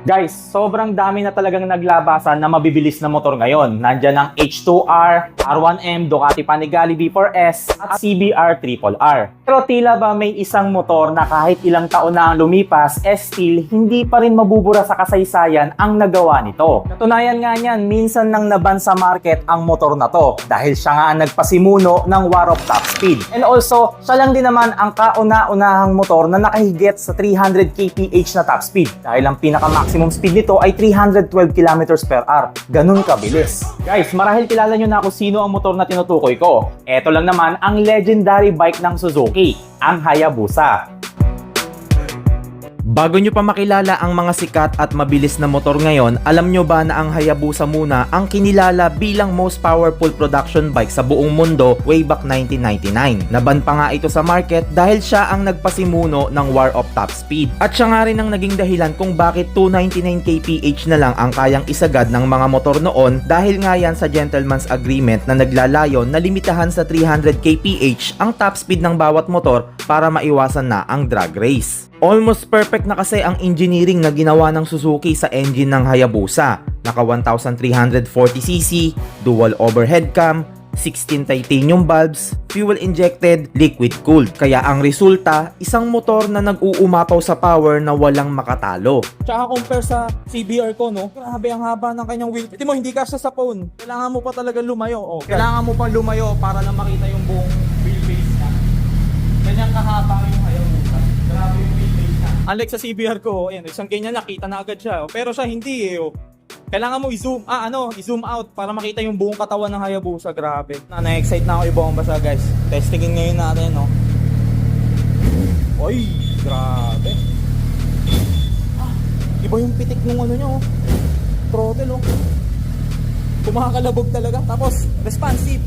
Guys, sobrang dami na talagang naglabasan na mabibilis na motor ngayon. Nandyan ang H2R, R1M, Ducati Panigale V4S, at CBR Triple R. Pero tila ba may isang motor na kahit ilang taon na ang lumipas, still hindi pa rin mabubura sa kasaysayan ang nagawa nito. Katunayan nga niyan, minsan nang naban sa market ang motor na to dahil siya nga ang nagpasimuno ng war of top speed. And also, siya lang din naman ang kauna-unahang motor na nakahigit sa 300 kph na top speed dahil ang pinaka-maximum speed nito ay 312 km/h. Ganun kabilis. Guys, marahil kilala nyo na kung sino ang motor na tinutukoy ko. Ito lang naman ang legendary bike ng Suzuki, ang Hayabusa. Bago nyo pa makilala ang mga sikat at mabilis na motor ngayon, alam nyo ba na ang Hayabusa muna ang kinilala bilang most powerful production bike sa buong mundo way back 1999. Naban pa nga ito sa market dahil siya ang nagpasimuno ng war of top speed. At siya nga rin ang naging dahilan kung bakit 299 kph na lang ang kayang isagad ng mga motor noon dahil nga yan sa gentleman's agreement na naglalayon na limitahan sa 300 kph ang top speed ng bawat motor para maiwasan na ang drag race. Almost perfect na kasi ang engineering na ginawa ng Suzuki sa engine ng Hayabusa. Naka 1340cc, dual overhead cam, 16 titanium bulbs, fuel injected, liquid cooled. Kaya ang resulta, isang motor na nag-uumapaw sa power na walang makatalo. Tsaka compare sa CBR ko, no? Grabe ang haba ng kanyang wheel. Hindi mo, hindi kasya sa phone. Kailangan mo pa talaga lumayo. Oh, kailangan mo pa lumayo para lang makita yung buong wheelbase niya. Ganyan kahaba yung Hayabusa. Grabe yung wheelbase niya. Unlike sa CBR ko, ayan, isang ganyan nakita na agad siya. Pero siya hindi eh. Oh. Kailangan mo i-zoom out para makita yung buong katawan ng Hayabusa. Grabe. Na-excite na ako ibomba sa guys. Testingin ngayon natin, no. Oy, grabe. Iba yung pitik ng ano nyo, oh. Throttle, oh. Kumakalabog talaga. Tapos, responsive.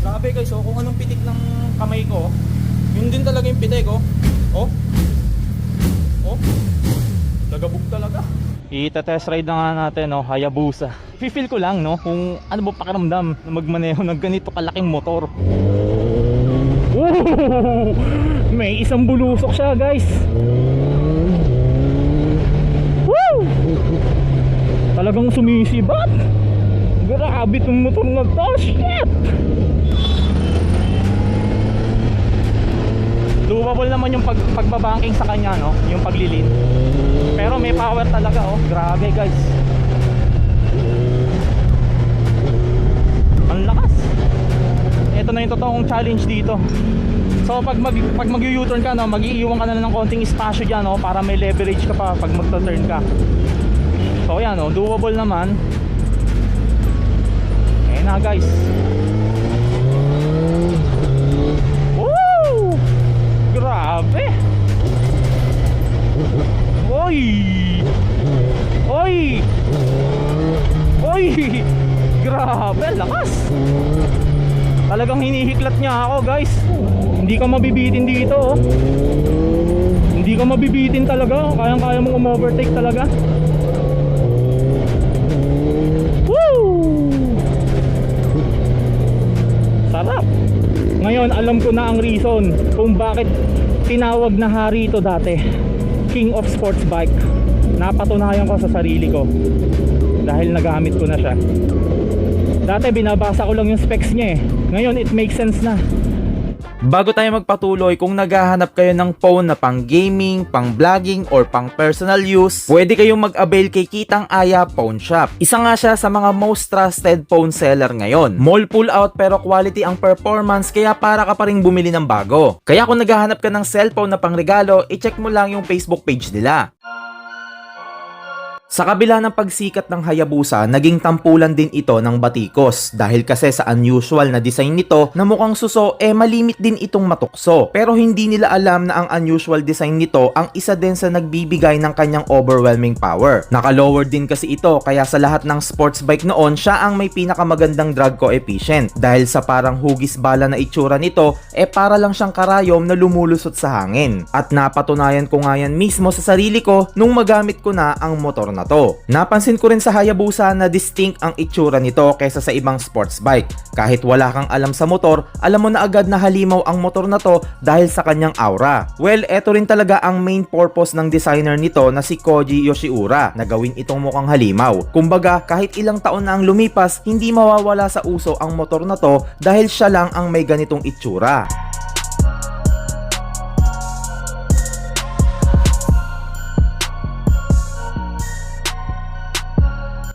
Grabe guys, oh. Kung anong pitik ng kamay ko, yun din talaga yung pitik, oh. Oh. Oh. Nagabog talaga. Ita-test ride na nga natin, no, Hayabusa. Feel ko lang, no, kung ano ba pakiramdam na magmaneho ng ganito kalaking motor. Woo! May isang bulusok siya, guys. Woo! Talagang sumisibat. Grabe itong motor na to. Shit! Doable naman yung pagbabanking sa kanya, no, yung paglilin. Pero may power talaga, oh. Grabe guys. Ang lakas. Ito na yung totoong challenge dito. So pag mag-U-turn ka, no, mag-iiwan ka na ng konting espasyo dyan, no, para may leverage ka pa pag magta-turn ka. So yan, no, doable naman. Ayan na guys. Woo! Grabe. Oy! Oy! Oy! Grabe, lakas! Talagang hinihiklat niya ako, guys. Hindi ka mabibitin dito, oh. Hindi ka mabibitin talaga. Kayang-kaya mong umovertake talaga. Woo! Sarap! Ngayon, alam ko na ang reason kung bakit tinawag na hari ito dati. King of sports bike. Napatunayan ko sa sarili ko dahil nagamit ko na siya. Dati binabasa ko lang yung specs niya eh. Ngayon it makes sense na. Bago tayo magpatuloy, kung naghahanap kayo ng phone na pang gaming, pang vlogging, or pang personal use, pwede kayong mag-avail kay Kitang Aya Phone Shop. Isa nga siya sa mga most trusted phone seller ngayon. Mall pull out pero quality ang performance, kaya para ka pa ring bumili ng bago. Kaya kung naghahanap ka ng cellphone na pang regalo, i-check mo lang yung Facebook page nila. Sa kabila ng pagsikat ng Hayabusa, naging tampulan din ito ng batikos dahil kasi sa unusual na design nito na mukhang suso, malimit din itong matukso. Pero hindi nila alam na ang unusual design nito ang isa din sa nagbibigay ng kanyang overwhelming power. Naka-lower din kasi ito, kaya sa lahat ng sports bike noon, siya ang may pinakamagandang drag coefficient. Dahil sa parang hugis bala na itsura nito, para lang siyang karayom na lumulusot sa hangin. At napatunayan ko nga yan mismo sa sarili ko nung magamit ko na ang motor na na to. Napansin ko rin sa Hayabusa na distinct ang itsura nito kaysa sa ibang sports bike. Kahit wala kang alam sa motor, alam mo na agad na halimaw ang motor na to dahil sa kanyang aura. Well, eto rin talaga ang main purpose ng designer nito na si Koji Yoshiura na gawin itong mukhang halimaw. Kumbaga, kahit ilang taon na ang lumipas, hindi mawawala sa uso ang motor na to dahil siya lang ang may ganitong itsura.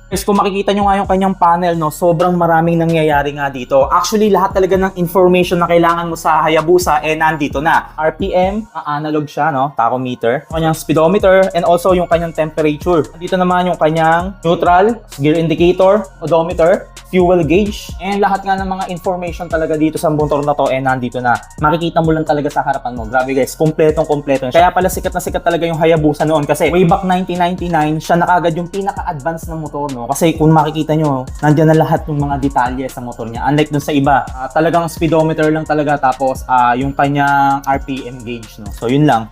Guys, kung makikita nyo nga yung kanyang panel, no, sobrang maraming nangyayari nga dito. Actually, lahat talaga ng information na kailangan mo sa Hayabusa nandito na. RPM, analog siya, no, tachometer, kanyang speedometer, and also yung kanyang temperature. Dito naman yung kanyang neutral, gear indicator, odometer, fuel gauge, and lahat nga ng mga information talaga dito sa motor na to nandito na. Makikita mo lang talaga sa harapan mo. Grabe guys, kompletong-kompleto. Kaya pala sikat na sikat talaga yung Hayabusa noon kasi way back 1999, siya na kagad yung pinaka-advanced na motor, no? Kasi kung makikita nyo, nandiyan na lahat ng mga detalye sa motor niya. Unlike dun sa iba, talagang speedometer lang talaga tapos yung kanyang RPM gauge, no? So yun lang.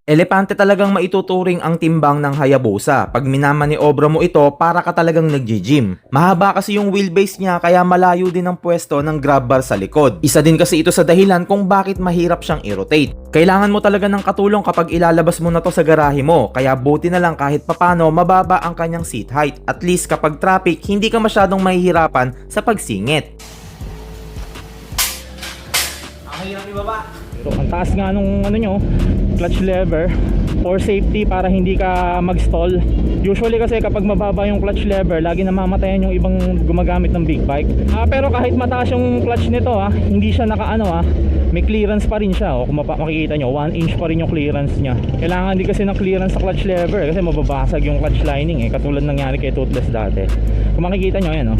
Elepante talagang maituturing ang timbang ng Hayabusa. Pag minamaniobra mo ito, para ka talagang nagji-gym. Mahaba kasi yung wheelbase niya kaya malayo din ang pwesto ng grab bar sa likod. Isa din kasi ito sa dahilan kung bakit mahirap siyang i-rotate. Kailangan mo talaga ng katulong kapag ilalabas mo na to sa garahe mo. Kaya buti na lang kahit papano mababa ang kanyang seat height. At least kapag traffic, hindi ka masyadong mahihirapan sa pagsingit. Ang hirap ibaba. So, ang taas nga nung clutch lever for safety para hindi ka mag-stall. Usually kasi kapag mababa yung clutch lever, lagi namamatayan yung ibang gumagamit ng big bike. Pero kahit mataas yung clutch nito, hindi siya may clearance pa rin siya. Kung makikita nyo, 1 inch pa rin yung clearance niya. Kailangan din kasi ng clearance sa clutch lever kasi mababasag yung clutch lining katulad nangyari kay Toothless dati. Kung makikita nyo, ayan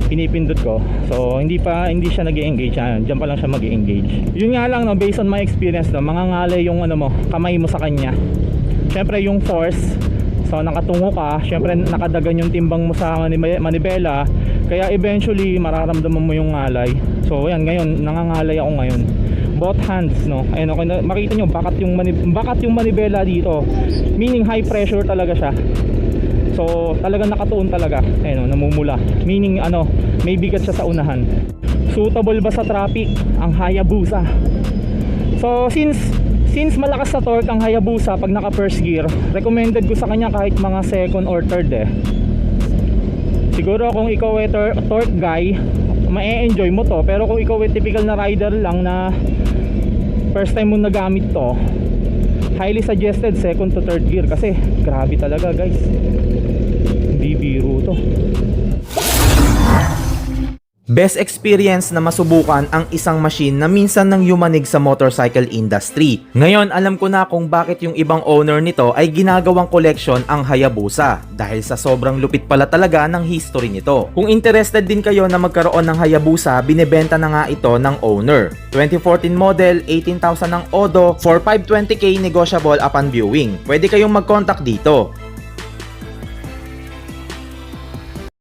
pinipindot ko. So hindi siya nag-e-engage. Diyan pa lang siya mag-e-engage. Yun nga lang, based on my experience, mangangalay yung kamay mo sa kanya. Syempre yung force, so nakatungo ka, syempre nakadagan yung timbang mo sa manibela, kaya eventually mararamdaman mo yung ngalay. So yan, ngayon nangangalay ako ngayon. Both hands, no. Ayun, makita nyo, bakat yung manibela dito. Meaning high pressure talaga siya. So talagang nakatuon talaga. Ayun, namumula. Meaning may bigat siya sa unahan. Suitable ba sa traffic ang Hayabusa? So since malakas sa torque ang Hayabusa pag naka first gear, recommended ko sa kanya kahit mga second or third Siguro kung ikaw ay torque guy, ma-enjoy mo to. Pero kung ikaw ay typical na rider lang na first time mo nagamit to, highly suggested second to third gear kasi grabe talaga guys. Hindi biro to. Best experience na masubukan ang isang machine na minsan nang yumanig sa motorcycle industry. Ngayon, alam ko na kung bakit yung ibang owner nito ay ginagawang collection ang Hayabusa dahil sa sobrang lupit pala talaga ng history nito. Kung interested din kayo na magkaroon ng Hayabusa, binebenta na nga ito ng owner. 2014 model, 18,000 ang Odo, for 520k negotiable upon viewing. Pwede kayong mag-contact dito.